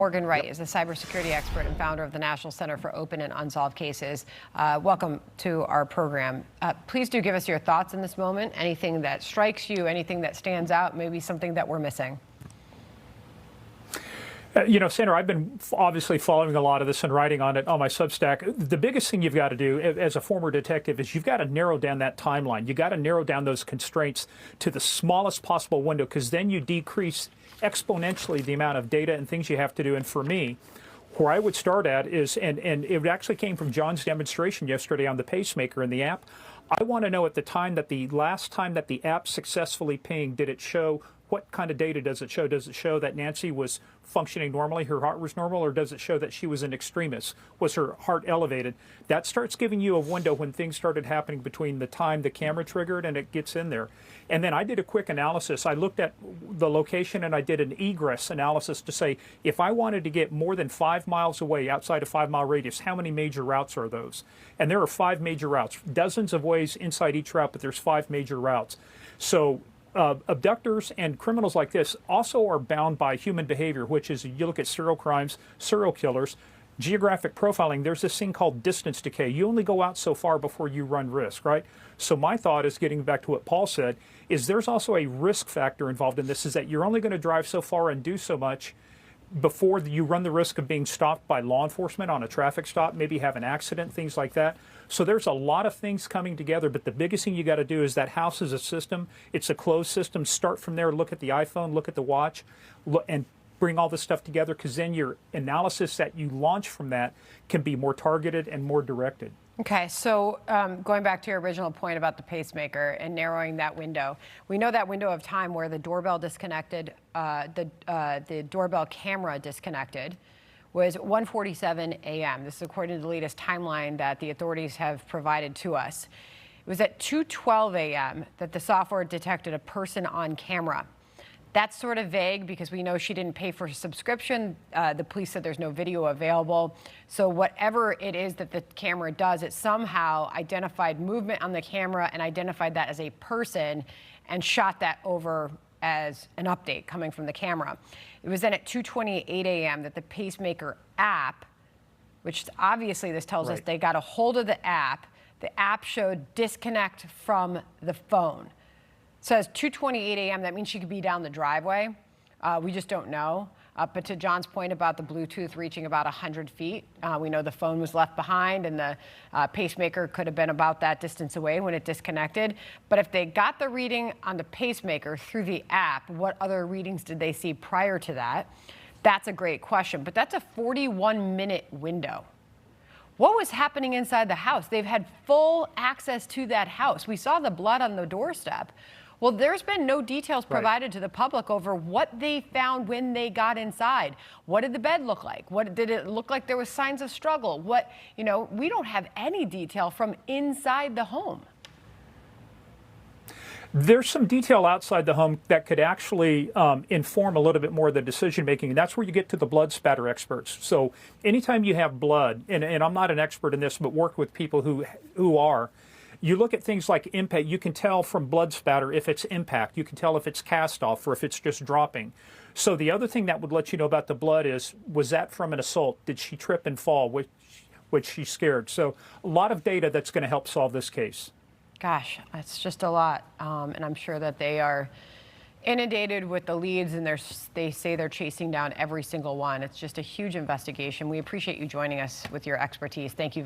Morgan Wright is a cybersecurity expert and founder of the National Center for Open and Unsolved Cases. Welcome to our program. Please do give us your thoughts in this moment. Anything that strikes you, anything that stands out, maybe something that we're missing. Sandra, I've been obviously following a lot of this and writing on it on my Substack. The biggest thing you've got to do as a former detective is you've got to narrow down that timeline. You've got to narrow down those constraints to the smallest possible window, because then you decrease exponentially the amount of data and things you have to do. And for me, where I would start at is, and it actually came from John's demonstration yesterday on the pacemaker in the app, I want to know at the time that the last time that the app successfully pinged, did it show, what kind of data does it show? Does it show that Nancy was functioning normally, her heart was normal, or does it show that she was an extremist? Was her heart elevated? That starts giving you a window when things started happening between the time the camera triggered and it gets in there. And then I did a quick analysis. I looked at the location and I did an egress analysis to say, if I wanted to get more than 5 miles away outside a 5-mile radius, how many major routes are those? And there are 5 major routes, dozens of ways inside each route, but there's 5 major routes. So abductors and criminals like this also are bound by human behavior, which is, you look at serial crimes, serial killers, geographic profiling, there's this thing called distance decay. You only go out so far before you run risk, right? So my thought is, getting back to what Paul said, is there's also a risk factor involved in this, is that you're only going to drive so far and do so much before you run the risk of being stopped by law enforcement on a traffic stop, maybe have an accident, things like that. So there's a lot of things coming together, but the biggest thing you got to do is, that house is a system. It's a closed system. Start from there. Look at the iPhone, look at the watch, and bring all this stuff together, because then your analysis that you launch from that can be more targeted and more directed. Okay, so going back to your original point about the pacemaker and narrowing that window, we know that window of time where the doorbell disconnected, the doorbell camera disconnected, was 1:47 a.m. This is according to the latest timeline that the authorities have provided to us. It was at 2:12 a.m. that the software detected a person on camera. That's sort of vague because we know she didn't pay for a subscription. The police said there's no video available. So whatever it is that the camera does, it somehow identified movement on the camera and identified that as a person and shot that over as an update coming from the camera. It was then at 2:28 a.m. that the pacemaker app, which obviously this tells us they got a hold of the app showed disconnect from the phone. It says 2:28 a.m. That means she could be down the driveway. We just don't know. But to John's point about the Bluetooth reaching about 100 feet, we know the phone was left behind, and the pacemaker could have been about that distance away when it disconnected. But if they got the reading on the pacemaker through the app, what other readings did they see prior to that? That's a great question. But that's a 41-minute window. What was happening inside the house? They've had full access to that house. We saw the blood on the doorstep. Well, there's been no details provided to the public over what they found when they got inside. What did the bed look like? What did it look like? There was signs of struggle. We don't have any detail from inside the home. There's some detail outside the home that could actually inform a little bit more of the decision making, and that's where you get to the blood spatter experts. So anytime you have blood, and I'm not an expert in this, but work with people who are, you look at things like impact. You can tell from blood spatter if it's impact. You can tell if it's cast off or if it's just dropping. So the other thing that would let you know about the blood is, was that from an assault? Did she trip and fall, which she's scared? So a lot of data that's going to help solve this case. Gosh, that's just a lot. And I'm sure that they are inundated with the leads, and they say they're chasing down every single one. It's just a huge investigation. We appreciate you joining us with your expertise. Thank you.